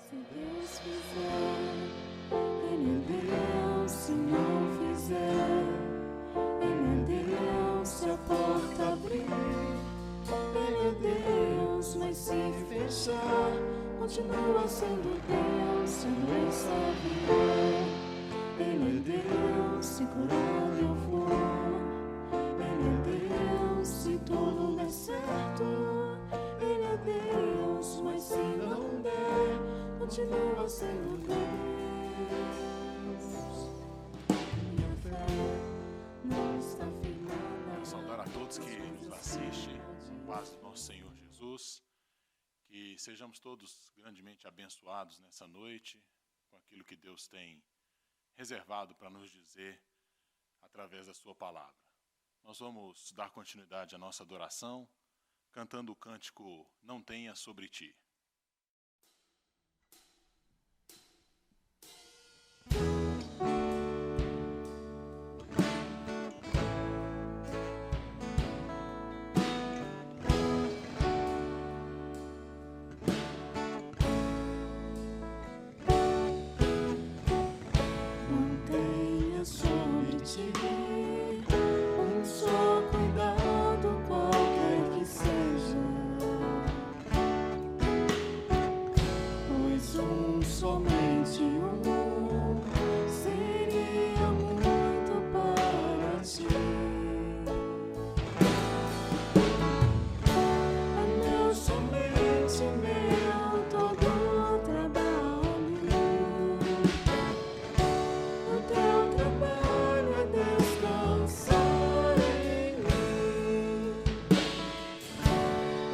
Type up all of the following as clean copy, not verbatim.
Se Deus fizer, Ele é Deus. Se não fizer, Ele é Deus. Se a porta abrir, Ele é Deus. Mas se fechar, continua sendo Deus. Se a doença vier, Ele é Deus. Se curar eu for, Ele é Deus. Se tudo der certo, Ele é Deus. Mas se não der, continua sendo Deus. Minha fé não está firmada. Quero saudar a todos que nos assistem, com paz do nosso Senhor Jesus, que sejamos todos grandemente abençoados nessa noite, com aquilo que Deus tem reservado para nos dizer através da sua palavra. Nós vamos dar continuidade à nossa adoração, cantando o cântico Não Tenha Sobre Ti. Não tenha sobre ti um só cuidado, qualquer que seja, pois somente um seria muito para ti. É meu, somente meu, todo o trabalho. O teu trabalho é descansar em mim.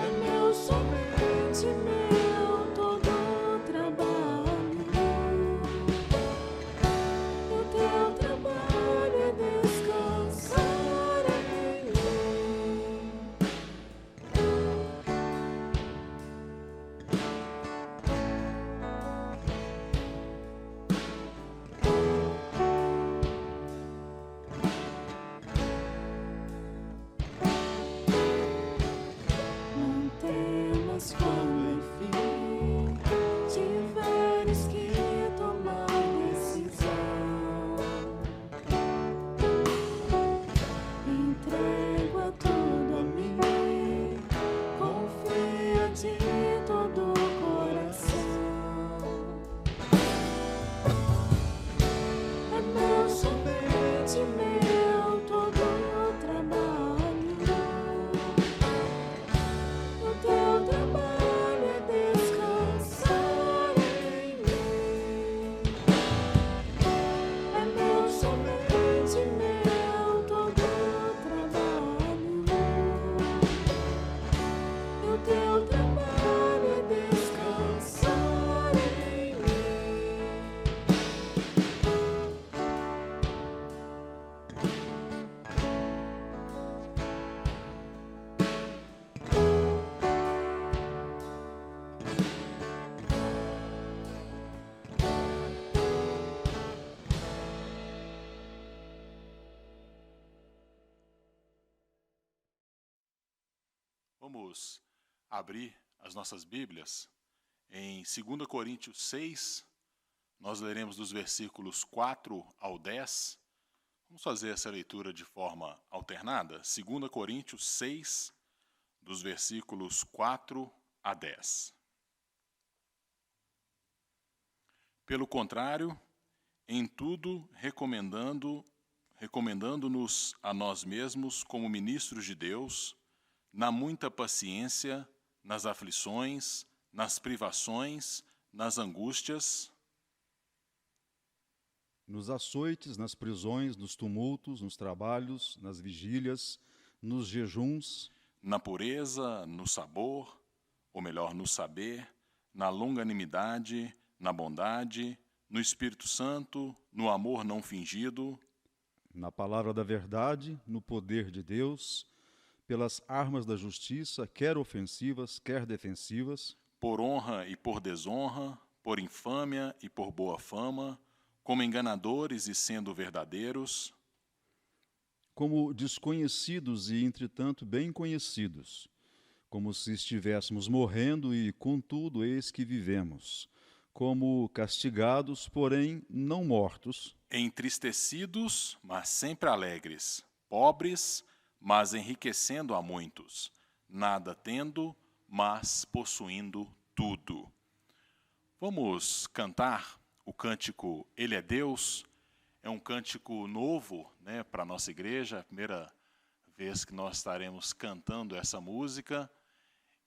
É meu, somente meu, todo o trabalho. O teu trabalho é descansar em mim. Não temas quando, enfim, tiveres que tomar decisão. Entrego tudo a mim, confia-te todo o coração. É meu, somente meu, todo o trabalho. O teu trabalho é descansar em mim. É meu, somente meu, todo o trabalho. O teu trabalho é descansar em mim. Vamos abrir as nossas Bíblias em 2 Coríntios 6, nós leremos dos versículos 4 ao 10. Vamos fazer essa leitura de forma alternada. 2 Coríntios 6, dos versículos 4 a 10. Pelo contrário, em tudo recomendando-nos a nós mesmos como ministros de Deus, na muita paciência, nas aflições, nas privações, nas angústias, nos açoites, nas prisões, nos tumultos, nos trabalhos, nas vigílias, nos jejuns, na pureza, no sabor, ou melhor, no saber, na longanimidade, na bondade, no Espírito Santo, no amor não fingido, na palavra da verdade, no poder de Deus, pelas armas da justiça, quer ofensivas, quer defensivas, por honra e por desonra, por infâmia e por boa fama, como enganadores e sendo verdadeiros, como desconhecidos e, entretanto, bem conhecidos, como se estivéssemos morrendo e, contudo, eis que vivemos, como castigados, porém não mortos, entristecidos, mas sempre alegres, pobres, mas enriquecendo a muitos, nada tendo, mas possuindo tudo. Vamos cantar o cântico Ele é Deus. É um cântico novo, né, para a nossa igreja, a primeira vez que nós estaremos cantando essa música,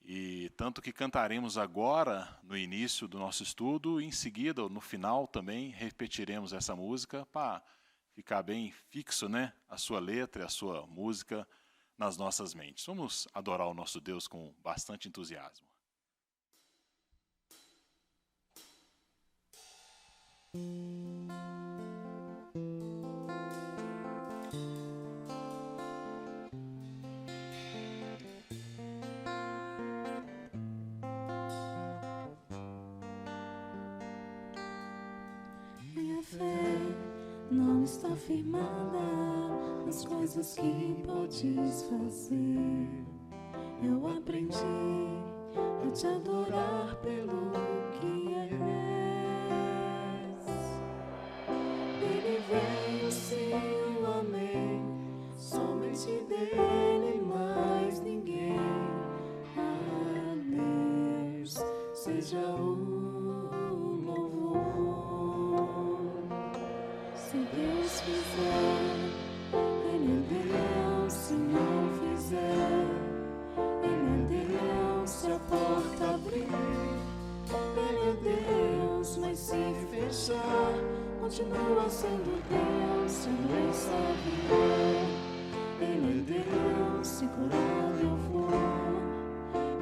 e tanto que cantaremos agora no início do nosso estudo, e em seguida, no final também, repetiremos essa música para ficar bem fixo, né, a sua letra e a sua música nas nossas mentes. Vamos adorar o nosso Deus com bastante entusiasmo. Minha fé não está firmada nas coisas que podes fazer. Eu aprendi a te adorar pelo que és. Dele veio, sim, eu amei, somente dele, mais ninguém. A Deus seja o louvor. Se Deus fizer, Ele é Deus. Se não fizer, Ele é Deus. Se a porta abrir, Ele é Deus. Mas se fechar, continua sendo Deus. Se a doença vier, Ele é Deus. Se curado eu for,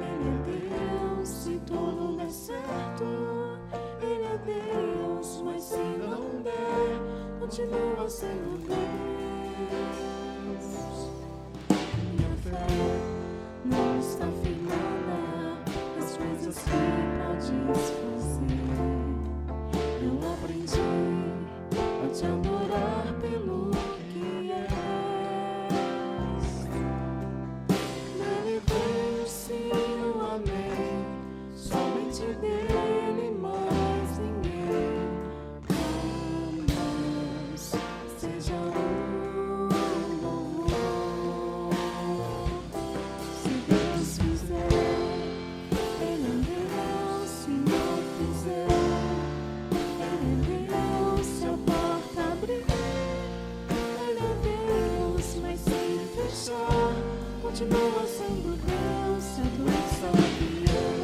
Ele é Deus. Se tudo der certo, Ele é Deus. Mas se não der, continua sendo Deus. Minha fé não está firmada nas coisas que podes fazer. Eu aprendi a te adorar pelo que és. Nele veio, sim, eu amei, somente dele, mais ninguém. Seja o louvor. Se Deus fizer, Ele é Deus. Se não fizer, Ele é Deus. Se a porta abrir, Ele é Deus. Mas se fechar, continua sendo Deus. Se a doença vier,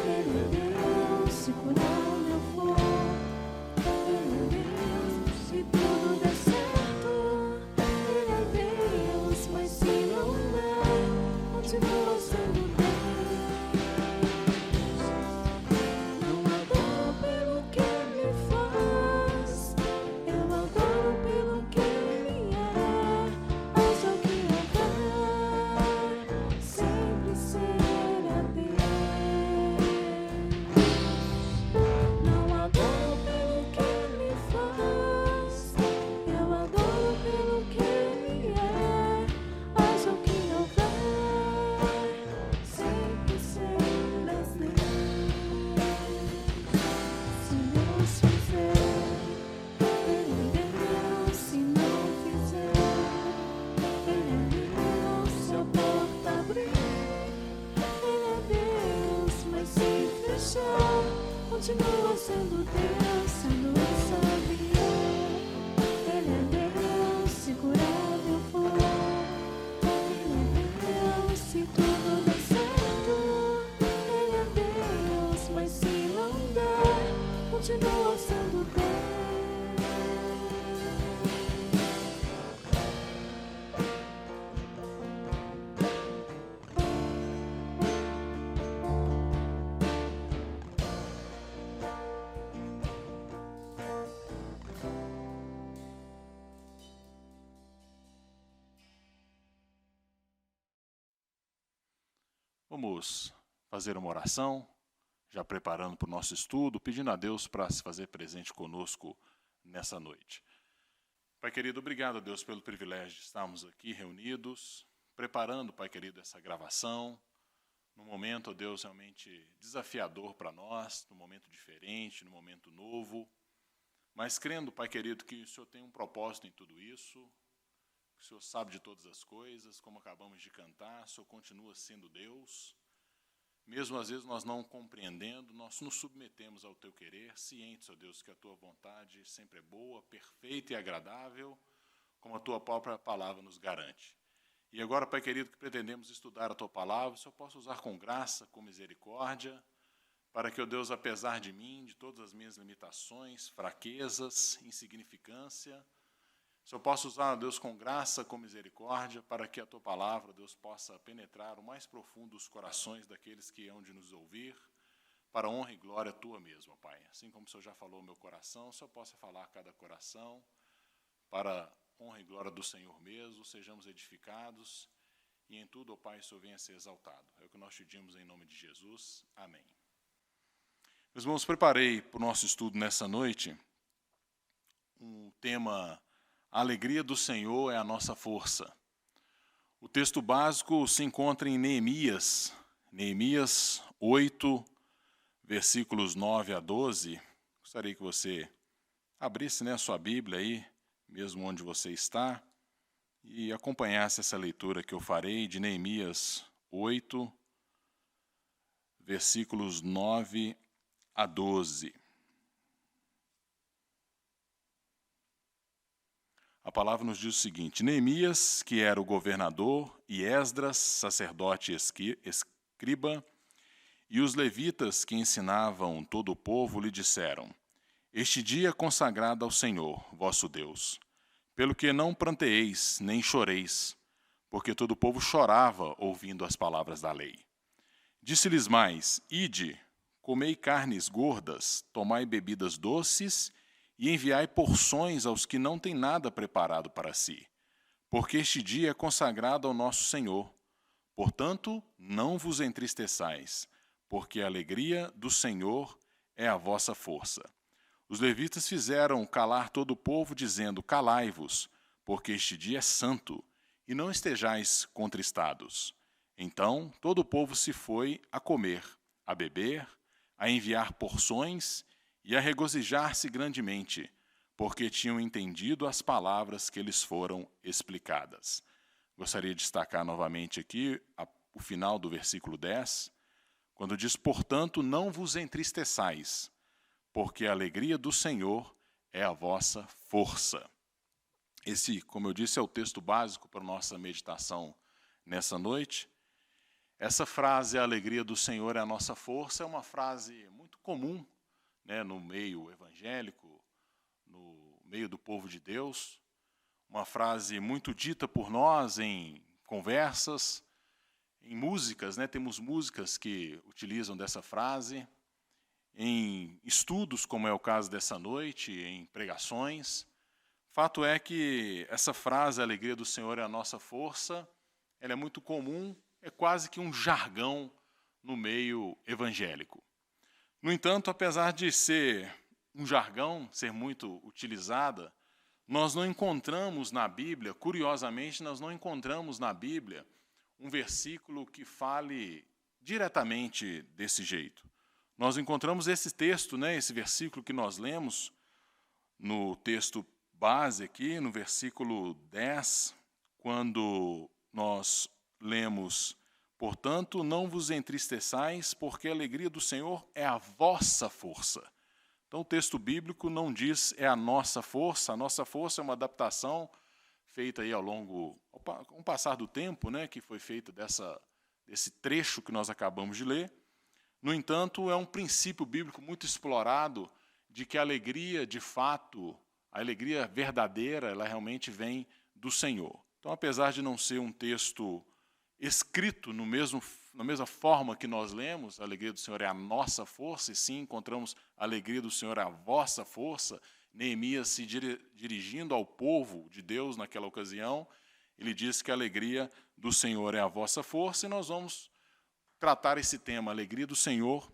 Ele é Deus. Se curado eu for, Ele é Deus. Se tudo der certo, Ele é Deus. Mas se não der, continua sendo Deus. Não adoro pelo que Ele faz, eu adoro pelo que Ele é. Haja o que houver, sempre será Deus. Não adoro pelo que Ele faz, eu adoro pelo que Ele é. Haja o que houver, sempre serás Deus. Se Deus fizer, Ele é Deus. Se não fizer, Ele é Deus. Se a porta abrir, Ele é Deus. Mas se fechar, continua sendo Deus. Se a doença vier, Ele é Deus. Se curado eu for, Ele é Deus. Se tudo der certo, Ele é Deus. Mas se não der, continua sendo Deus. Vamos fazer uma oração, já preparando para o nosso estudo, pedindo a Deus para se fazer presente conosco nessa noite. Pai querido, obrigado a Deus pelo privilégio de estarmos aqui reunidos, preparando, Pai querido, essa gravação, num momento, ó Deus, realmente desafiador para nós, num momento diferente, num momento novo, mas crendo, Pai querido, que o Senhor tem um propósito em tudo isso, que o Senhor sabe de todas as coisas, como acabamos de cantar, o Senhor continua sendo Deus. Mesmo às vezes nós não compreendendo, nós nos submetemos ao Teu querer, cientes, ó Deus, que a Tua vontade sempre é boa, perfeita e agradável, como a Tua própria palavra nos garante. E agora, Pai querido, que pretendemos estudar a Tua palavra, o Senhor possa usar com graça, com misericórdia, para que, ó Deus, apesar de mim, de todas as minhas limitações, fraquezas, insignificância, o Senhor possa usar, ó Deus, com graça, com misericórdia, para que a Tua palavra, ó Deus, possa penetrar o mais profundo dos corações daqueles que hão de nos ouvir, para a honra e glória Tua mesma, Pai. Assim como o Senhor já falou no meu coração, o Senhor possa falar a cada coração, para honra e glória do Senhor mesmo, sejamos edificados, e em tudo, ó Pai, o Senhor venha a ser exaltado. É o que nós pedimos em nome de Jesus. Amém. Meus irmãos, preparei para o nosso estudo nessa noite um tema: a alegria do Senhor é a nossa força. O texto básico se encontra em Neemias 8, versículos 9 a 12. Gostaria que você abrisse, a sua Bíblia aí, mesmo onde você está, e acompanhasse essa leitura que eu farei de Neemias 8, versículos 9 a 12. A palavra nos diz o seguinte: Neemias, que era o governador, e Esdras, sacerdote e escriba, e os levitas que ensinavam todo o povo lhe disseram: Este dia é consagrado ao Senhor, vosso Deus, pelo que não pranteeis, nem choreis, porque todo o povo chorava ouvindo as palavras da lei. Disse-lhes mais: Ide, comei carnes gordas, tomai bebidas doces, e enviai porções aos que não têm nada preparado para si, porque este dia é consagrado ao nosso Senhor. Portanto, não vos entristeçais, porque a alegria do Senhor é a vossa força. Os levitas fizeram calar todo o povo, dizendo: Calai-vos, porque este dia é santo, e não estejais contristados. Então todo o povo se foi a comer, a beber, a enviar porções e a regozijar-se grandemente, porque tinham entendido as palavras que lhes foram explicadas. Gostaria de destacar novamente aqui o final do versículo 10, quando diz: Portanto, não vos entristeçais, porque a alegria do Senhor é a vossa força. Esse, como eu disse, é o texto básico para a nossa meditação nessa noite. Essa frase, a alegria do Senhor é a nossa força, é uma frase muito comum, no meio evangélico, no meio do povo de Deus, uma frase muito dita por nós em conversas, em músicas, temos músicas que utilizam dessa frase, em estudos, como é o caso dessa noite, em pregações. Fato é que essa frase, a alegria do Senhor é a nossa força, ela é muito comum, é quase que um jargão no meio evangélico. No entanto, apesar de ser um jargão, ser muito utilizada, nós não encontramos na Bíblia, curiosamente, nós não encontramos na Bíblia um versículo que fale diretamente desse jeito. Nós encontramos esse texto, esse versículo que nós lemos, no texto base aqui, no versículo 10, quando nós lemos: Portanto, não vos entristeçais, porque a alegria do Senhor é a vossa força. Então, o texto bíblico não diz é a nossa força é uma adaptação feita aí ao longo, com o passar do tempo, que foi feita desse trecho que nós acabamos de ler. No entanto, é um princípio bíblico muito explorado de que a alegria, de fato, a alegria verdadeira, ela realmente vem do Senhor. Então, apesar de não ser um texto escrito na mesma forma que nós lemos, a alegria do Senhor é a nossa força, e sim, encontramos a alegria do Senhor é a vossa força, Neemias se dirigindo ao povo de Deus naquela ocasião, ele diz que a alegria do Senhor é a vossa força, e nós vamos tratar esse tema, a alegria do Senhor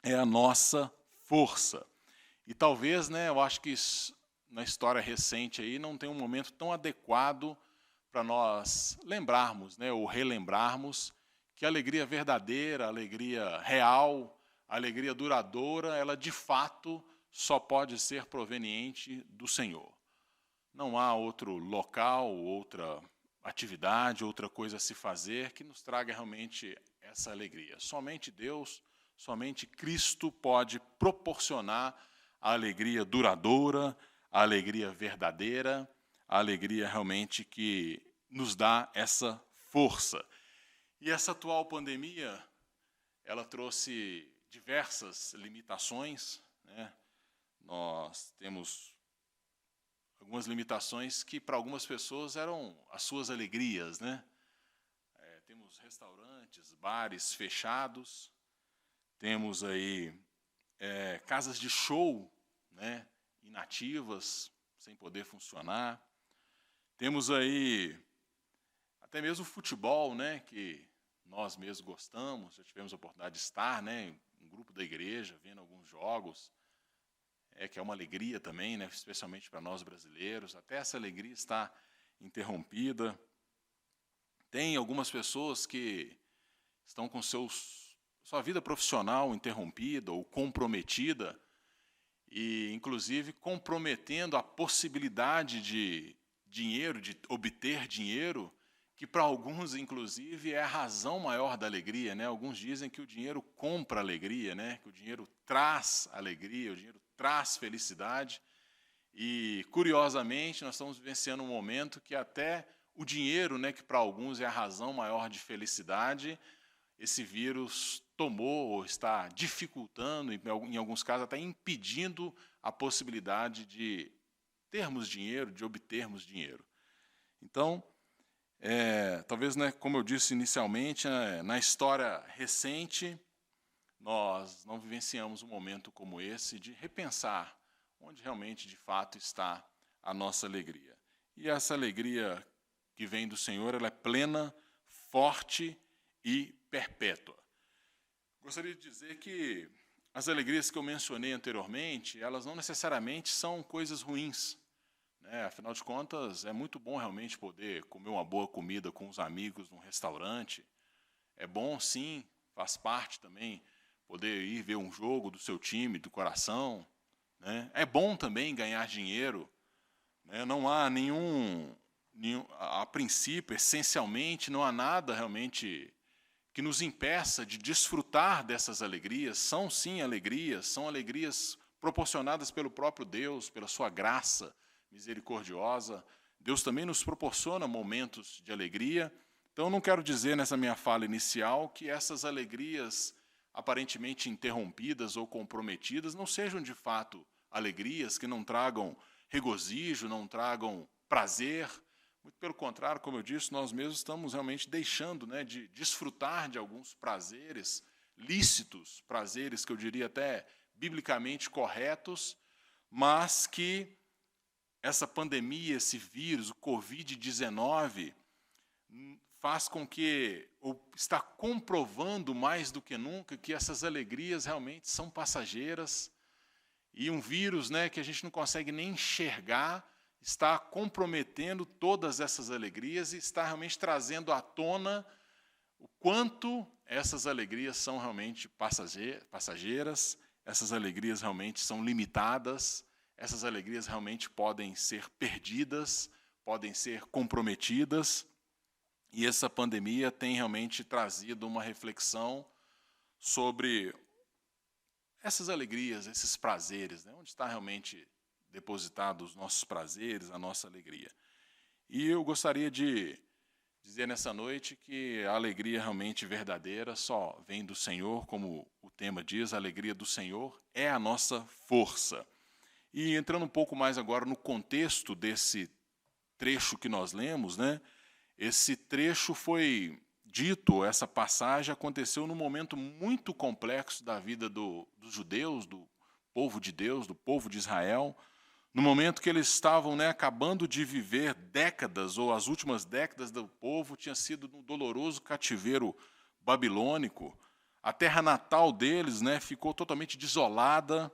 é a nossa força. E talvez, eu acho que na história recente aí não tem um momento tão adequado para nós lembrarmos, ou relembrarmos, que a alegria verdadeira, a alegria real, a alegria duradoura, ela de fato só pode ser proveniente do Senhor. Não há outro local, outra atividade, outra coisa a se fazer que nos traga realmente essa alegria. Somente Deus, somente Cristo pode proporcionar a alegria duradoura, a alegria verdadeira, a alegria realmente que nos dá essa força. E essa atual pandemia, ela trouxe diversas limitações, né? Nós temos algumas limitações que para algumas pessoas eram as suas alegrias, né? Temos restaurantes, bares fechados, temos aí casas de show, né, inativas, sem poder funcionar. Temos aí até mesmo o futebol, né, que nós mesmos gostamos, já tivemos a oportunidade de estar, né, um grupo da igreja, vendo alguns jogos, que é uma alegria também, né, especialmente para nós brasileiros. Até essa alegria está interrompida. Tem algumas pessoas que estão com sua vida profissional interrompida ou comprometida, e inclusive comprometendo a possibilidade de dinheiro, de obter dinheiro, que para alguns, inclusive, é a razão maior da alegria, né? Alguns dizem que o dinheiro compra alegria, né? Que o dinheiro traz alegria, o dinheiro traz felicidade. E, curiosamente, nós estamos vivenciando um momento que até o dinheiro, né, que para alguns é a razão maior de felicidade, esse vírus tomou ou está dificultando, em alguns casos até impedindo a possibilidade de termos dinheiro, de obtermos dinheiro. Então, talvez, né, como eu disse inicialmente, na história recente, nós não vivenciamos um momento como esse de repensar onde realmente, de fato, está a nossa alegria. E essa alegria que vem do Senhor, ela é plena, forte e perpétua. Gostaria de dizer que as alegrias que eu mencionei anteriormente, elas não necessariamente são coisas ruins, né? Afinal de contas, é muito bom realmente poder comer uma boa comida com os amigos num restaurante. É bom, sim, faz parte também poder ir ver um jogo do seu time, do coração, né? É bom também ganhar dinheiro, né? Não há a princípio, essencialmente, não há nada realmente que nos impeça de desfrutar dessas alegrias. São, sim, alegrias, são alegrias proporcionadas pelo próprio Deus, pela sua graça misericordiosa. Deus também nos proporciona momentos de alegria. Então, não quero dizer nessa minha fala inicial que essas alegrias aparentemente interrompidas ou comprometidas não sejam, de fato, alegrias que não tragam regozijo, não tragam prazer. Muito pelo contrário, como eu disse, nós mesmos estamos realmente deixando, né, de desfrutar de alguns prazeres lícitos, prazeres que eu diria até biblicamente corretos, mas que essa pandemia, esse vírus, o Covid-19, faz com que, ou está comprovando mais do que nunca, que essas alegrias realmente são passageiras, e um vírus, né, que a gente não consegue nem enxergar, está comprometendo todas essas alegrias e está realmente trazendo à tona o quanto essas alegrias são realmente passageiras, essas alegrias realmente são limitadas, essas alegrias realmente podem ser perdidas, podem ser comprometidas, e essa pandemia tem realmente trazido uma reflexão sobre essas alegrias, esses prazeres, né? Onde está realmente depositados os nossos prazeres, a nossa alegria. E eu gostaria de dizer nessa noite que a alegria realmente verdadeira só vem do Senhor, como o tema diz, a alegria do Senhor é a nossa força. E entrando um pouco mais agora no contexto desse trecho que nós lemos, né? Esse trecho foi dito, essa passagem aconteceu num momento muito complexo da vida dos judeus, do povo de Deus, do povo de Israel, no momento que eles estavam, né, acabando de viver décadas, ou as últimas décadas do povo tinha sido um doloroso cativeiro babilônico, a terra natal deles, né, ficou totalmente desolada,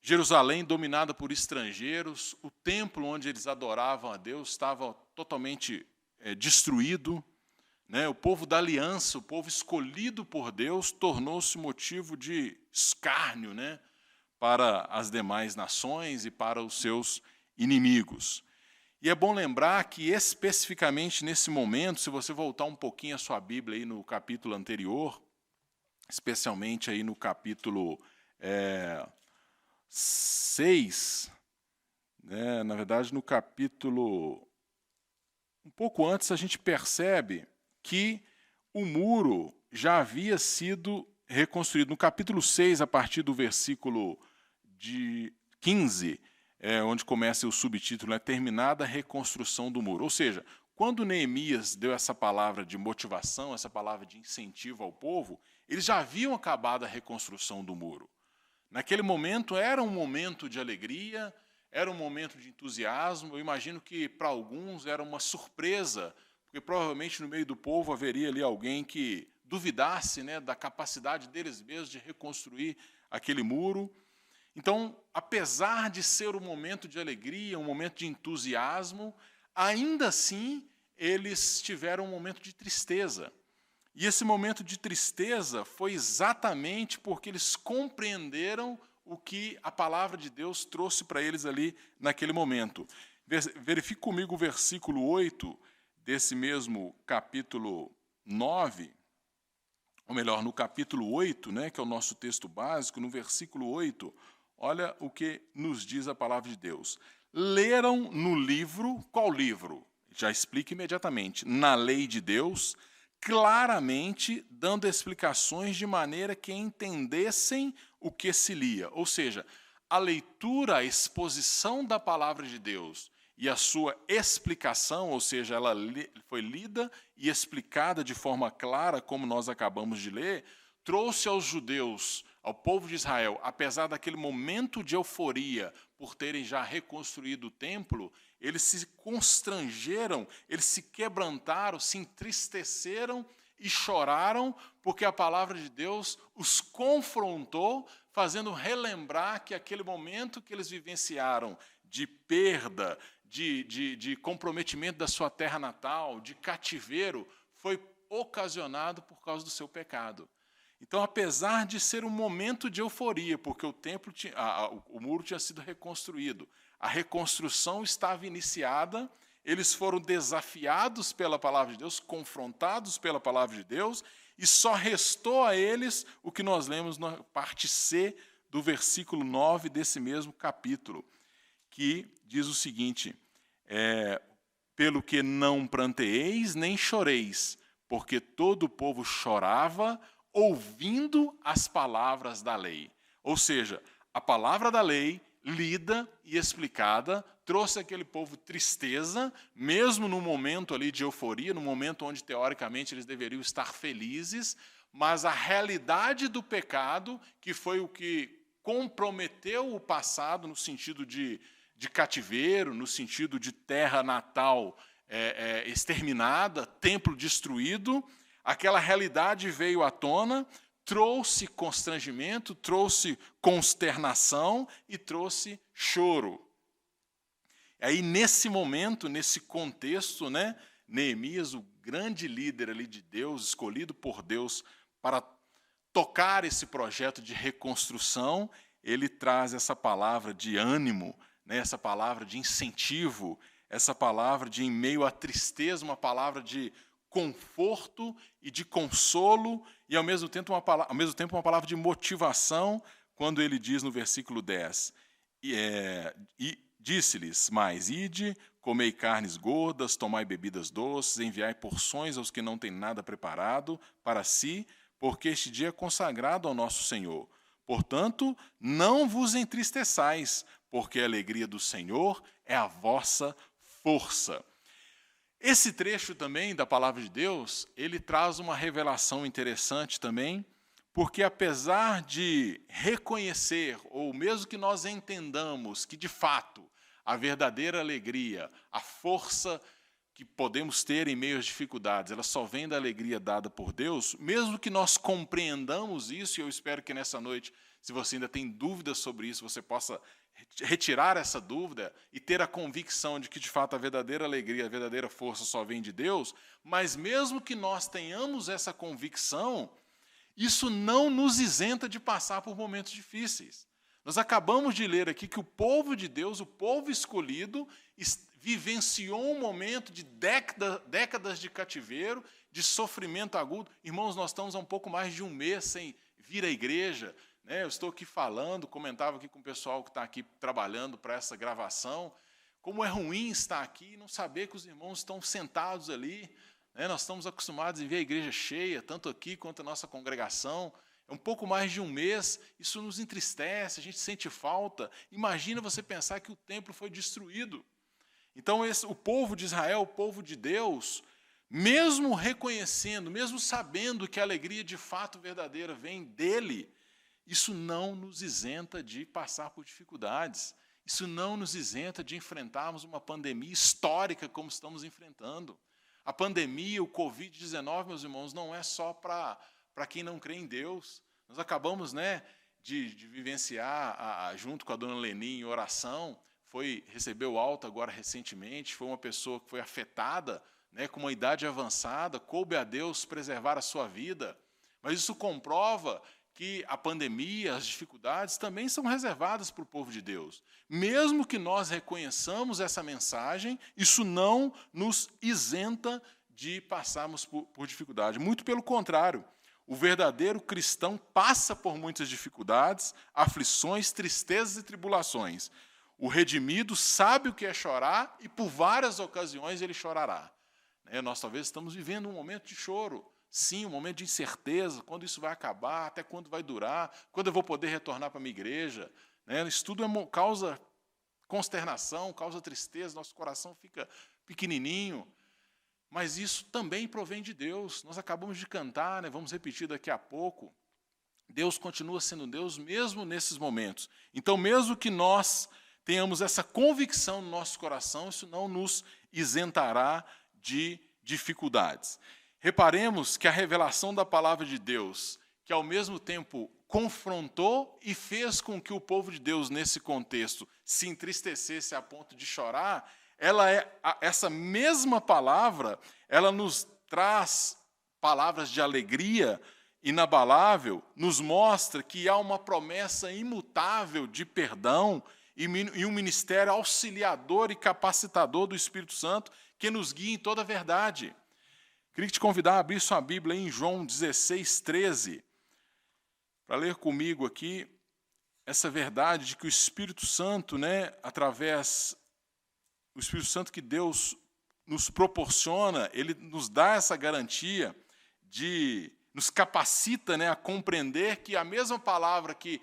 Jerusalém dominada por estrangeiros, o templo onde eles adoravam a Deus estava totalmente destruído, né, o povo da aliança, o povo escolhido por Deus, tornou-se motivo de escárnio, né, para as demais nações e para os seus inimigos. E é bom lembrar que, especificamente nesse momento, se você voltar um pouquinho a sua Bíblia aí no capítulo anterior, especialmente aí no capítulo 6, né, na verdade no capítulo, um pouco antes, a gente percebe que o muro já havia sido reconstruído. No capítulo 6, a partir do versículo de 15, onde começa o subtítulo, né, terminada a reconstrução do muro. Ou seja, quando Neemias deu essa palavra de motivação, essa palavra de incentivo ao povo, eles já haviam acabado a reconstrução do muro. Naquele momento era um momento de alegria, era um momento de entusiasmo. Eu imagino que para alguns era uma surpresa, porque provavelmente no meio do povo haveria ali alguém que duvidasse, né, da capacidade deles mesmos de reconstruir aquele muro. Então, apesar de ser um momento de alegria, um momento de entusiasmo, ainda assim eles tiveram um momento de tristeza. E esse momento de tristeza foi exatamente porque eles compreenderam o que a palavra de Deus trouxe para eles ali naquele momento. Verifique comigo o versículo 8 desse mesmo capítulo 9, ou melhor, no capítulo 8, né, que é o nosso texto básico, no versículo 8, olha o que nos diz a palavra de Deus. Leram no livro, qual livro? Já explica imediatamente. Na lei de Deus, claramente dando explicações de maneira que entendessem o que se lia. Ou seja, a leitura, a exposição da palavra de Deus e a sua explicação, ou seja, ela foi lida e explicada de forma clara, como nós acabamos de ler, trouxe aos judeus, ao povo de Israel, apesar daquele momento de euforia por terem já reconstruído o templo, eles se constrangeram, eles se quebrantaram, se entristeceram e choraram, porque a palavra de Deus os confrontou, fazendo relembrar que aquele momento que eles vivenciaram de perda, de comprometimento da sua terra natal, de cativeiro, foi ocasionado por causa do seu pecado. Então, apesar de ser um momento de euforia, porque o muro tinha sido reconstruído, a reconstrução estava iniciada, eles foram desafiados pela palavra de Deus, confrontados pela palavra de Deus, e só restou a eles o que nós lemos na parte C do versículo 9 desse mesmo capítulo, que diz o seguinte: pelo que não pranteeis nem choreis, porque todo o povo chorava ouvindo as palavras da lei. Ou seja, a palavra da lei, lida e explicada, trouxe àquele povo tristeza, mesmo no momento ali de euforia, no momento onde, teoricamente, eles deveriam estar felizes, mas a realidade do pecado, que foi o que comprometeu o passado no sentido de cativeiro, no sentido de terra natal exterminada, templo destruído, aquela realidade veio à tona, trouxe constrangimento, trouxe consternação e trouxe choro. Aí, nesse momento, nesse contexto, né, Neemias, o grande líder ali de Deus, escolhido por Deus para tocar esse projeto de reconstrução, ele traz essa palavra de ânimo, né, essa palavra de incentivo, essa palavra de, em meio à tristeza, uma palavra de conforto e de consolo, e ao mesmo tempo uma palavra de motivação, quando ele diz no versículo 10, e disse-lhes mais: ide, comei carnes gordas, tomai bebidas doces, enviai porções aos que não têm nada preparado para si, porque este dia é consagrado ao nosso Senhor. Portanto, não vos entristeçais, porque a alegria do Senhor é a vossa força. Esse trecho também da palavra de Deus, ele traz uma revelação interessante também, porque apesar de reconhecer, ou mesmo que nós entendamos que, de fato, a verdadeira alegria, a força que podemos ter em meio às dificuldades, ela só vem da alegria dada por Deus, mesmo que nós compreendamos isso, e eu espero que nessa noite se você ainda tem dúvidas sobre isso, você possa retirar essa dúvida e ter a convicção de que, de fato, a verdadeira alegria, a verdadeira força só vem de Deus. Mas mesmo que nós tenhamos essa convicção, isso não nos isenta de passar por momentos difíceis. Nós acabamos de ler aqui que o povo de Deus, o povo escolhido, vivenciou um momento de décadas de cativeiro, de sofrimento agudo. Irmãos, nós estamos há um pouco mais de um mês sem vir à igreja. Eu estou aqui falando, comentava aqui com o pessoal que está aqui trabalhando para essa gravação, como é ruim estar aqui e não saber que os irmãos estão sentados ali. Nós estamos acostumados a ver a igreja cheia, tanto aqui quanto a nossa congregação. É um pouco mais de um mês, isso nos entristece, a gente sente falta. Imagina você pensar que o templo foi destruído. Então, o povo de Israel, o povo de Deus, mesmo reconhecendo, mesmo sabendo que a alegria de fato verdadeira vem dele, isso não nos isenta de passar por dificuldades. Isso não nos isenta de enfrentarmos uma pandemia histórica como estamos enfrentando. A pandemia, o Covid-19, meus irmãos, não é só para quem não crê em Deus. Nós acabamos de vivenciar, junto com a dona Leni, em oração, recebeu alta agora recentemente, foi uma pessoa que foi afetada, com uma idade avançada, coube a Deus preservar a sua vida. Mas isso comprova que a pandemia, as dificuldades também são reservadas para o povo de Deus. Mesmo que nós reconheçamos essa mensagem, isso não nos isenta de passarmos por dificuldade. Muito pelo contrário, o verdadeiro cristão passa por muitas dificuldades, aflições, tristezas e tribulações. O redimido sabe o que é chorar e por várias ocasiões ele chorará. Nós talvez estamos vivendo um momento de choro. Sim, um momento de incerteza, quando isso vai acabar, até quando vai durar, quando eu vou poder retornar para a minha igreja. Isso tudo causa consternação, causa tristeza, nosso coração fica pequenininho. Mas isso também provém de Deus. Nós acabamos de cantar, vamos repetir daqui a pouco. Deus continua sendo Deus mesmo nesses momentos. Então, mesmo que nós tenhamos essa convicção no nosso coração, isso não nos isentará de dificuldades. Reparemos que a revelação da palavra de Deus, que ao mesmo tempo confrontou e fez com que o povo de Deus, nesse contexto, se entristecesse a ponto de chorar, essa mesma palavra, ela nos traz palavras de alegria inabalável, nos mostra que há uma promessa imutável de perdão e um ministério auxiliador e capacitador do Espírito Santo que nos guia em toda a verdade. Queria te convidar a abrir sua Bíblia em João 16, 13, para ler comigo aqui essa verdade de que o Espírito Santo, através do Espírito Santo que Deus nos proporciona, ele nos dá essa garantia nos capacita a compreender que a mesma palavra que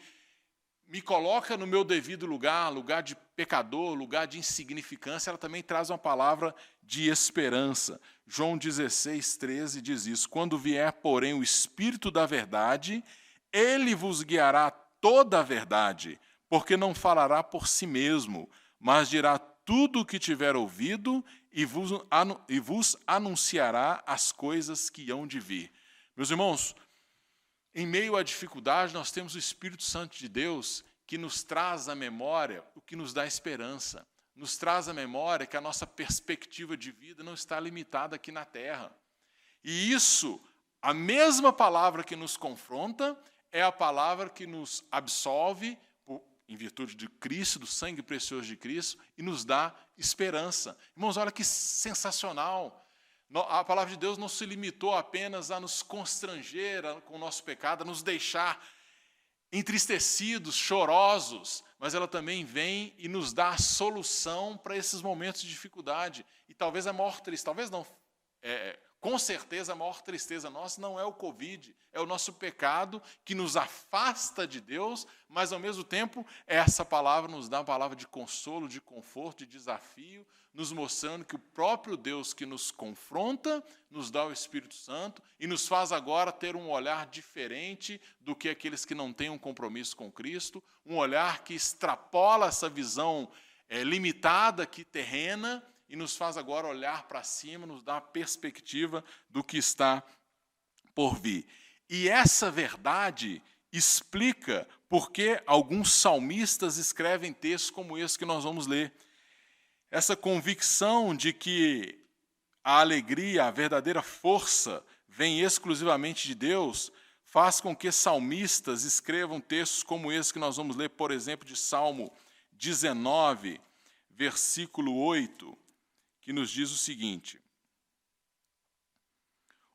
me coloca no meu devido lugar, lugar de pecador, lugar de insignificância, ela também traz uma palavra de esperança. João 16, 13 diz isso: quando vier, porém, o Espírito da verdade, ele vos guiará toda a verdade, porque não falará por si mesmo, mas dirá tudo o que tiver ouvido e vos anunciará as coisas que hão de vir. Meus irmãos, em meio à dificuldade, nós temos o Espírito Santo de Deus que nos traz à memória o que nos dá esperança. Nos traz à memória que a nossa perspectiva de vida não está limitada aqui na terra. E isso, a mesma palavra que nos confronta, é a palavra que nos absolve, em virtude de Cristo, do sangue precioso de Cristo, e nos dá esperança. Irmãos, olha que sensacional! A palavra de Deus não se limitou apenas a nos constranger com o nosso pecado, a nos deixar entristecidos, chorosos, mas ela também vem e nos dá a solução para esses momentos de dificuldade. E talvez a maior tristeza, talvez não, com certeza a maior tristeza nossa não é o Covid, é o nosso pecado que nos afasta de Deus, mas ao mesmo tempo essa palavra nos dá uma palavra de consolo, de conforto, de desafio, nos mostrando que o próprio Deus que nos confronta, nos dá o Espírito Santo e nos faz agora ter um olhar diferente do que aqueles que não têm um compromisso com Cristo, um olhar que extrapola essa visão limitada aqui, terrena, e nos faz agora olhar para cima, nos dá uma perspectiva do que está por vir. E essa verdade explica por que alguns salmistas escrevem textos como esse que nós vamos ler. Essa convicção de que a alegria, a verdadeira força, vem exclusivamente de Deus, faz com que salmistas escrevam textos como esse que nós vamos ler, por exemplo, de Salmo 19, versículo 8, que nos diz o seguinte: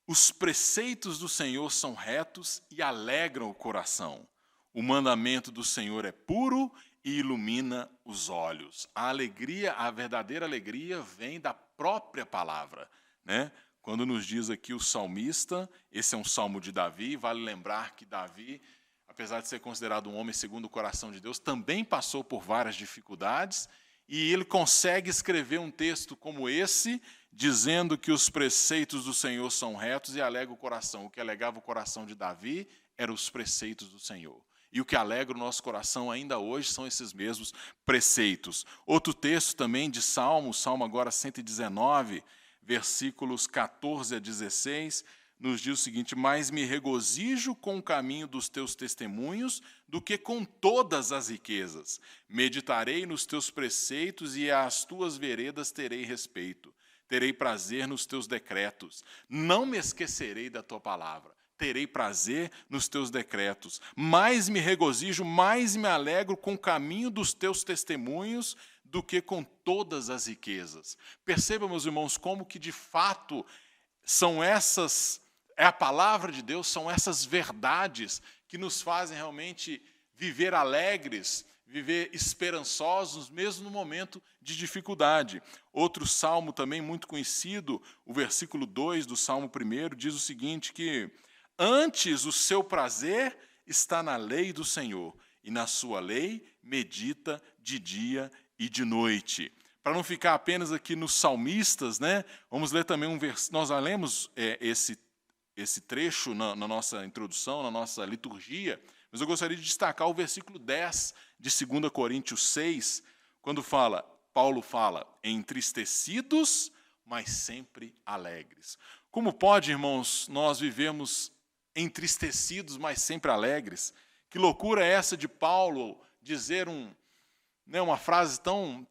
os preceitos do Senhor são retos e alegram o coração. O mandamento do Senhor é puro e ilumina os olhos. A alegria, a verdadeira alegria, vem da própria palavra, né? Quando nos diz aqui o salmista, esse é um salmo de Davi, vale lembrar que Davi, apesar de ser considerado um homem segundo o coração de Deus, também passou por várias dificuldades, e ele consegue escrever um texto como esse, dizendo que os preceitos do Senhor são retos e alegra o coração. O que alegava o coração de Davi eram os preceitos do Senhor. E o que alegra o nosso coração ainda hoje são esses mesmos preceitos. Outro texto também de Salmo, Salmo agora 119, versículos 14 a 16, nos diz o seguinte: mas me regozijo com o caminho dos teus testemunhos do que com todas as riquezas. Meditarei nos teus preceitos e às tuas veredas terei respeito. Terei prazer nos teus decretos. Não me esquecerei da tua palavra. Terei prazer nos teus decretos. Mais me regozijo, mais me alegro com o caminho dos teus testemunhos do que com todas as riquezas. Percebam, meus irmãos, como que de fato são essas, é a palavra de Deus, são essas verdades que nos fazem realmente viver alegres, viver esperançosos, mesmo no momento de dificuldade. Outro salmo também muito conhecido, o versículo 2 do Salmo 1, diz o seguinte, que antes o seu prazer está na lei do Senhor, e na sua lei medita de dia e de noite. Para não ficar apenas aqui nos salmistas, né, vamos ler também um versículo. Nós já lemos esse trecho na nossa introdução, na nossa liturgia, mas eu gostaria de destacar o versículo 10 de 2 Coríntios 6, quando Paulo fala, entristecidos, mas sempre alegres. Como pode, irmãos, nós vivemos entristecidos, mas sempre alegres? Que loucura é essa de Paulo dizer uma frase tão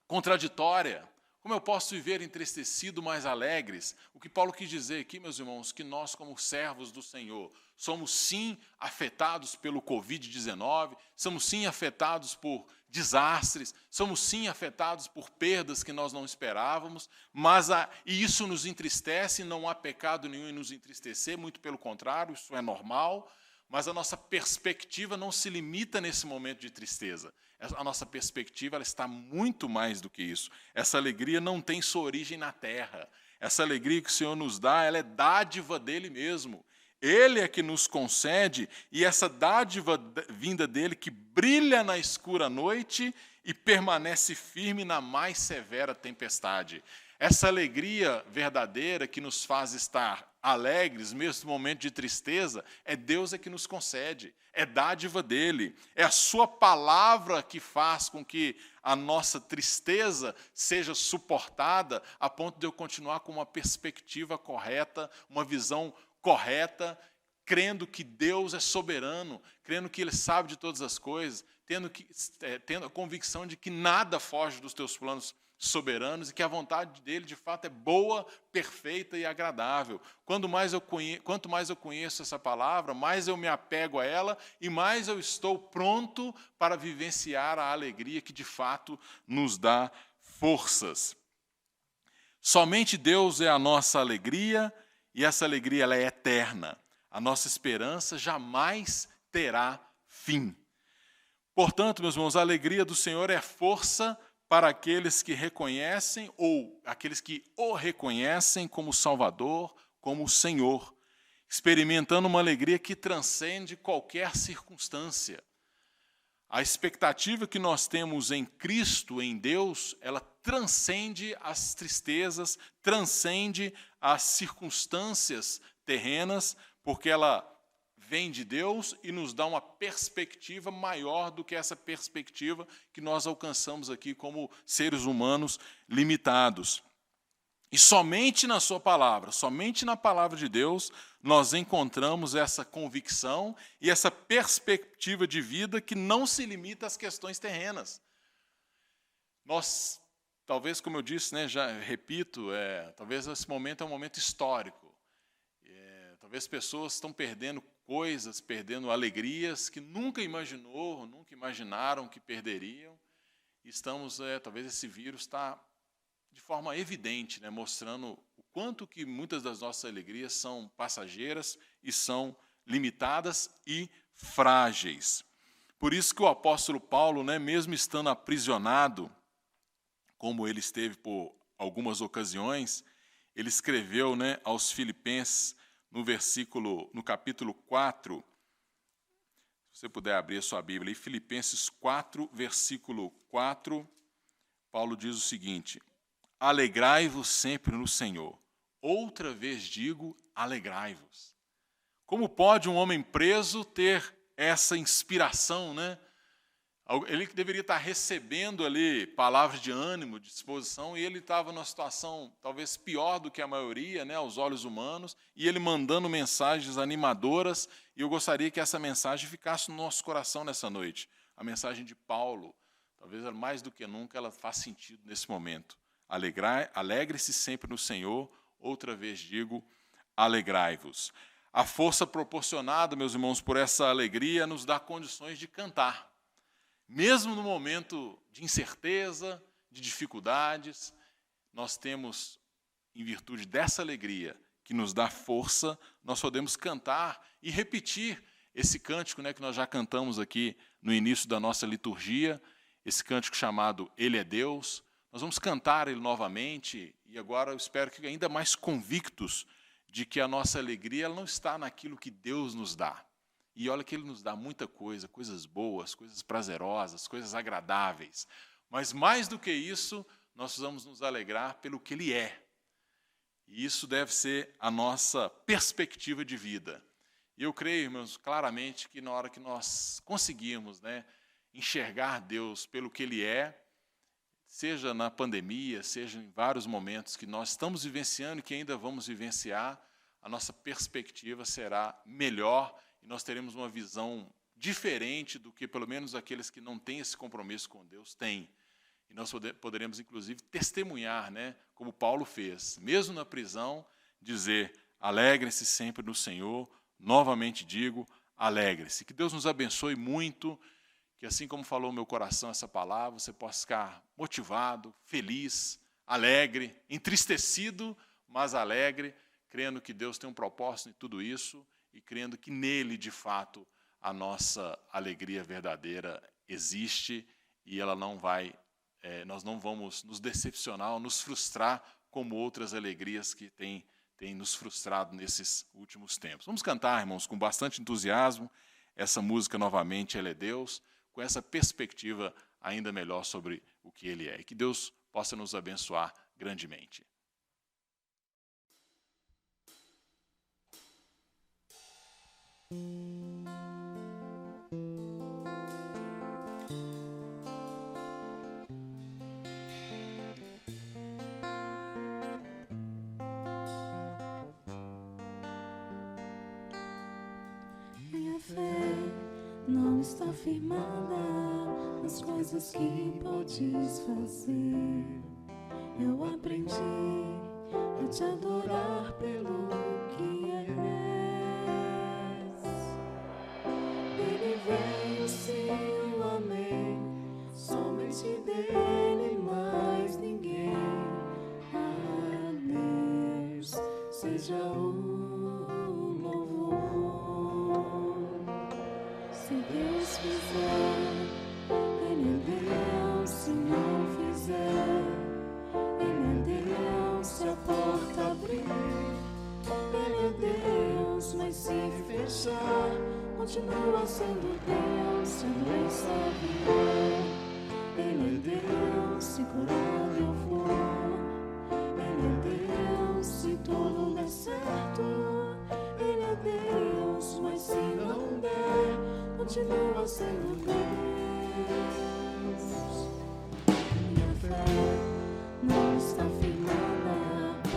contraditória? Como eu posso viver entristecido, mas alegres? O que Paulo quis dizer aqui, meus irmãos, que nós, como servos do Senhor, somos sim afetados pelo Covid-19, somos sim afetados por desastres, somos sim afetados por perdas que nós não esperávamos, e isso nos entristece, não há pecado nenhum em nos entristecer, muito pelo contrário, isso é normal, mas a nossa perspectiva não se limita nesse momento de tristeza. A nossa perspectiva ela está muito mais do que isso. Essa alegria não tem sua origem na terra. Essa alegria que o Senhor nos dá, ela é dádiva dele mesmo. Ele é que nos concede, e essa dádiva vinda dele que brilha na escura noite e permanece firme na mais severa tempestade. Essa alegria verdadeira que nos faz estar alegres, mesmo no momento de tristeza, é Deus que nos concede, é dádiva dele, é a sua palavra que faz com que a nossa tristeza seja suportada a ponto de eu continuar com uma perspectiva correta, uma visão correta, crendo que Deus é soberano, crendo que Ele sabe de todas as coisas, tendo a convicção de que nada foge dos teus planos soberanos e que a vontade dele, de fato, é boa, perfeita e agradável. Quanto mais eu conheço essa palavra, mais eu me apego a ela e mais eu estou pronto para vivenciar a alegria que, de fato, nos dá forças. Somente Deus é a nossa alegria e essa alegria ela é eterna. A nossa esperança jamais terá fim. Portanto, meus irmãos, a alegria do Senhor é força para aqueles que reconhecem ou aqueles que o reconhecem como Salvador, como Senhor, experimentando uma alegria que transcende qualquer circunstância. A expectativa que nós temos em Cristo, em Deus, ela transcende as tristezas, transcende as circunstâncias terrenas, porque ela vem de Deus e nos dá uma perspectiva maior do que essa perspectiva que nós alcançamos aqui como seres humanos limitados. E somente na sua palavra, somente na palavra de Deus, nós encontramos essa convicção e essa perspectiva de vida que não se limita às questões terrenas. Nós, talvez, como eu disse, né, já repito, talvez esse momento é um momento histórico. Talvez pessoas estão perdendo coisas, perdendo alegrias que nunca imaginou, nunca imaginaram que perderiam. Estamos, talvez esse vírus está de forma evidente, né, mostrando o quanto que muitas das nossas alegrias são passageiras e são limitadas e frágeis. Por isso que o apóstolo Paulo, né, mesmo estando aprisionado, como ele esteve por algumas ocasiões, ele escreveu, né, aos Filipenses, no capítulo 4, se você puder abrir a sua Bíblia, Filipenses 4, versículo 4, Paulo diz o seguinte: alegrai-vos sempre no Senhor. Outra vez digo, alegrai-vos. Como pode um homem preso ter essa inspiração, né? Ele deveria estar recebendo ali palavras de ânimo, de disposição, e ele estava numa situação talvez pior do que a maioria, né, aos olhos humanos, e ele mandando mensagens animadoras, e eu gostaria que essa mensagem ficasse no nosso coração nessa noite. A mensagem de Paulo, talvez mais do que nunca, ela faz sentido nesse momento. Alegre-se sempre no Senhor, outra vez digo, alegrai-vos. A força proporcionada, meus irmãos, por essa alegria nos dá condições de cantar. Mesmo no momento de incerteza, de dificuldades, nós temos, em virtude dessa alegria que nos dá força, nós podemos cantar e repetir esse cântico, né, que nós já cantamos aqui no início da nossa liturgia, esse cântico chamado Ele é Deus. Nós vamos cantar ele novamente e agora eu espero que ainda mais convictos de que a nossa alegria ela não está naquilo que Deus nos dá. E olha que Ele nos dá muita coisa, coisas boas, coisas prazerosas, coisas agradáveis. Mas mais do que isso, nós precisamos nos alegrar pelo que Ele é. E isso deve ser a nossa perspectiva de vida. E eu creio, irmãos, claramente que na hora que nós conseguirmos, né, enxergar Deus pelo que Ele é, seja na pandemia, seja em vários momentos que nós estamos vivenciando e que ainda vamos vivenciar, a nossa perspectiva será melhor e nós teremos uma visão diferente do que, pelo menos, aqueles que não têm esse compromisso com Deus têm. E nós poderemos, inclusive, testemunhar, né, como Paulo fez, mesmo na prisão, dizer, alegrem-se sempre no Senhor, novamente digo, alegre-se. Que Deus nos abençoe muito, que assim como falou no meu coração essa palavra, você possa ficar motivado, feliz, alegre, entristecido, mas alegre, crendo que Deus tem um propósito em tudo isso e crendo que nele, de fato, a nossa alegria verdadeira existe e ela não vai, nós não vamos nos decepcionar ou nos frustrar como outras alegrias que têm nos frustrado nesses últimos tempos. Vamos cantar, irmãos, com bastante entusiasmo, essa música novamente, Ele é Deus, com essa perspectiva ainda melhor sobre o que Ele é. E que Deus possa nos abençoar grandemente. Minha fé não está firmada nas coisas que podes fazer. Eu aprendi a te adorar pelo que és. Ele veio, sim, eu amei, somente dele, mais ninguém. A Deus seja o louvor. Se Deus fizer, Ele é Deus. Se não fizer, Ele é Deus. Se a porta abrir, Ele é Deus. Mas se fechar, continua sendo Deus. Se a doença vier, Ele é Deus. Se curado eu for, Ele é Deus. Se tudo der certo, Ele é Deus. Mas se não der, continua sendo Deus. Minha fé não está firmada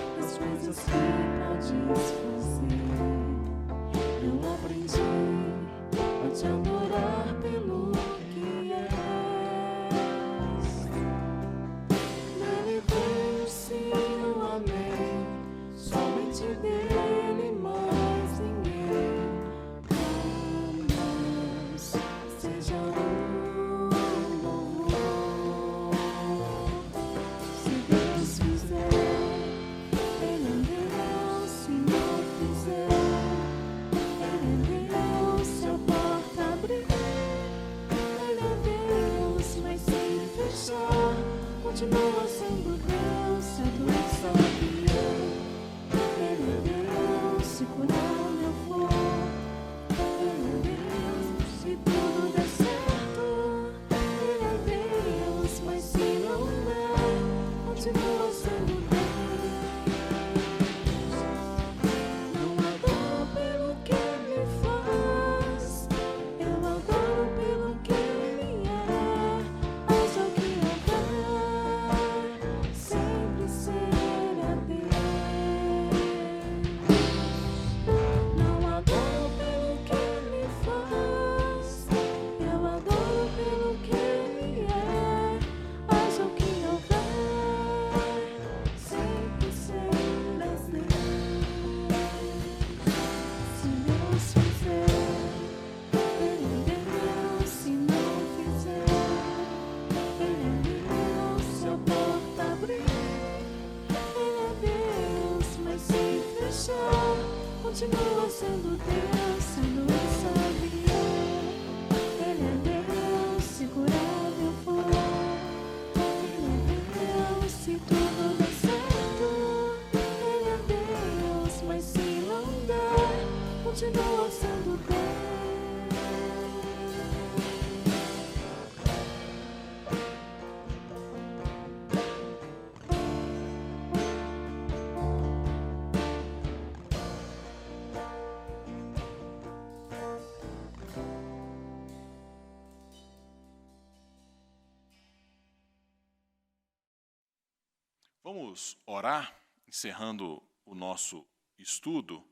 Vamos orar, encerrando o nosso estudo.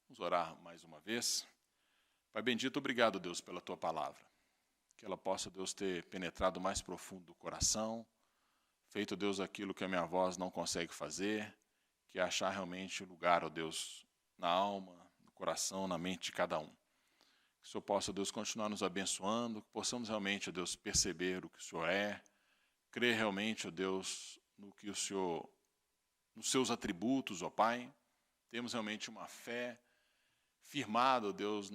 Vamos orar mais uma vez. Pai bendito, obrigado, Deus, pela Tua palavra. Que ela possa, Deus, ter penetrado mais profundo do coração, feito, Deus, aquilo que a minha voz não consegue fazer, que é achar realmente lugar, ó Deus, na alma, no coração, na mente de cada um. Que o Senhor possa, Deus, continuar nos abençoando, que possamos realmente, ó Deus, perceber o que o Senhor é, crer realmente, ó Deus, no que o Senhor, nos seus atributos, ó Pai. Temos realmente uma fé firmada, ó Deus,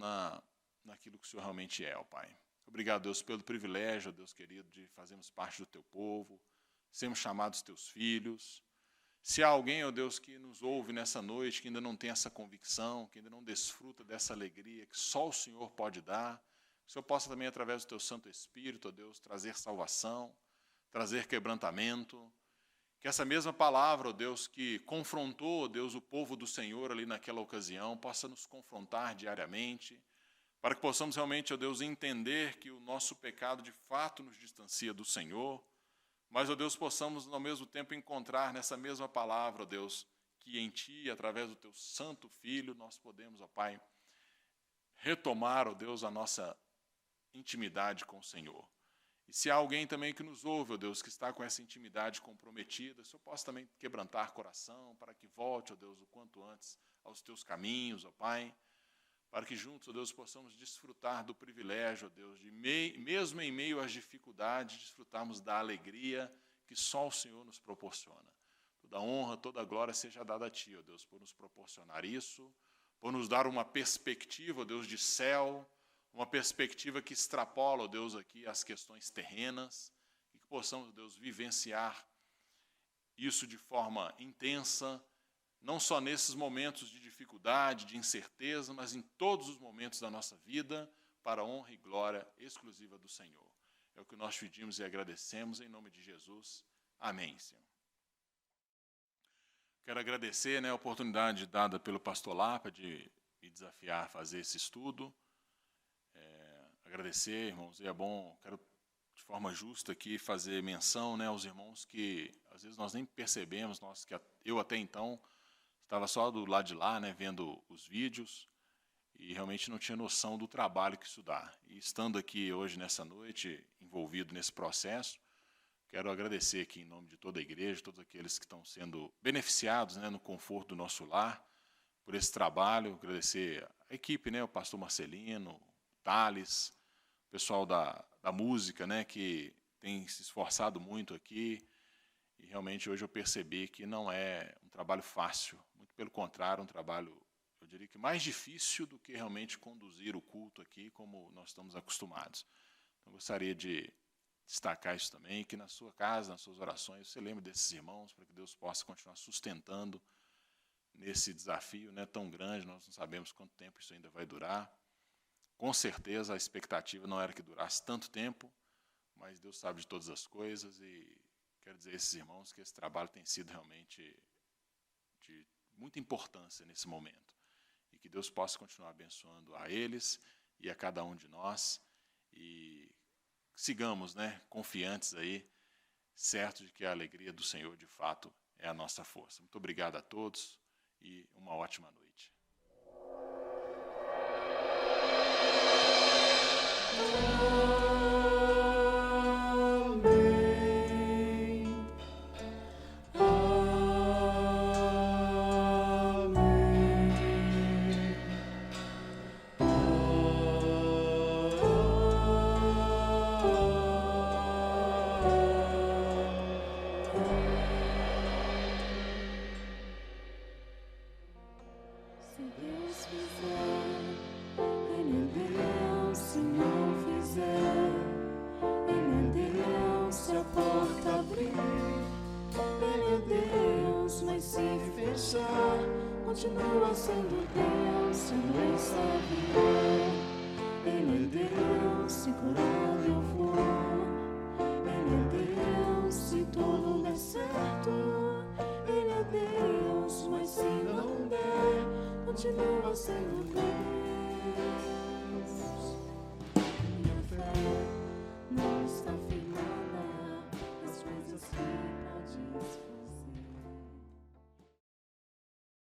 naquilo que o Senhor realmente é, ó Pai. Obrigado, Deus, pelo privilégio, ó Deus querido, de fazermos parte do Teu povo, sermos chamados Teus filhos. Se há alguém, ó Deus, que nos ouve nessa noite, que ainda não tem essa convicção, que ainda não desfruta dessa alegria que só o Senhor pode dar, que o Senhor possa também, através do Teu Santo Espírito, ó Deus, trazer salvação, trazer quebrantamento. Que essa mesma palavra, ó Deus, que confrontou, ó Deus, o povo do Senhor ali naquela ocasião, possa nos confrontar diariamente, para que possamos realmente, ó Deus, entender que o nosso pecado de fato nos distancia do Senhor, mas, ó Deus, possamos ao mesmo tempo encontrar nessa mesma palavra, ó Deus, que em Ti, através do Teu Santo Filho, nós podemos, ó Pai, retomar, ó Deus, a nossa intimidade com o Senhor. E se há alguém também que nos ouve, ó Deus, que está com essa intimidade comprometida, o Senhor possa também quebrantar coração, para que volte, ó Deus, o quanto antes aos Teus caminhos, ó Pai, para que juntos, ó Deus, possamos desfrutar do privilégio, ó Deus, de mesmo em meio às dificuldades, desfrutarmos da alegria que só o Senhor nos proporciona. Toda honra, toda glória seja dada a Ti, ó Deus, por nos proporcionar isso, por nos dar uma perspectiva, ó Deus, de céu, uma perspectiva que extrapola, ó Deus, aqui as questões terrenas, e que possamos, ó Deus, vivenciar isso de forma intensa, não só nesses momentos de dificuldade, de incerteza, mas em todos os momentos da nossa vida, para a honra e glória exclusiva do Senhor. É o que nós pedimos e agradecemos em nome de Jesus. Amém, Senhor. Quero agradecer, a oportunidade dada pelo pastor Lapa de me desafiar a fazer esse estudo. Agradecer, irmãos, e é bom, quero de forma justa aqui fazer menção aos irmãos que às vezes nós nem percebemos, eu até então estava só do lado de lá, vendo os vídeos, e realmente não tinha noção do trabalho que isso dá. E estando aqui hoje, nessa noite, envolvido nesse processo, quero agradecer aqui em nome de toda a igreja, todos aqueles que estão sendo beneficiados no conforto do nosso lar, por esse trabalho, agradecer a equipe, o pastor Marcelino, o Thales, o pessoal da música, que tem se esforçado muito aqui, e realmente hoje eu percebi que não é um trabalho fácil, muito pelo contrário, um trabalho, eu diria que mais difícil do que realmente conduzir o culto aqui, como nós estamos acostumados. Então, gostaria de destacar isso também, que na sua casa, nas suas orações, você lembre desses irmãos, para que Deus possa continuar sustentando nesse desafio tão grande, nós não sabemos quanto tempo isso ainda vai durar. Com certeza a expectativa não era que durasse tanto tempo, mas Deus sabe de todas as coisas e quero dizer a esses irmãos que esse trabalho tem sido realmente de muita importância nesse momento. E que Deus possa continuar abençoando a eles e a cada um de nós. E sigamos, confiantes aí, certos de que a alegria do Senhor, de fato, é a nossa força. Muito obrigado a todos e uma ótima noite. Se Deus fizer, Ele é Deus. Se não fizer, Ele é Deus. Se a porta abrir, Ele é Deus. Mas se fechar, continua sendo Deus. Se não saber, Ele é Deus. Se curar eu vou, Ele é Deus. Se tudo der certo, Ele é Deus. Mas se não der, continua sendo Deus.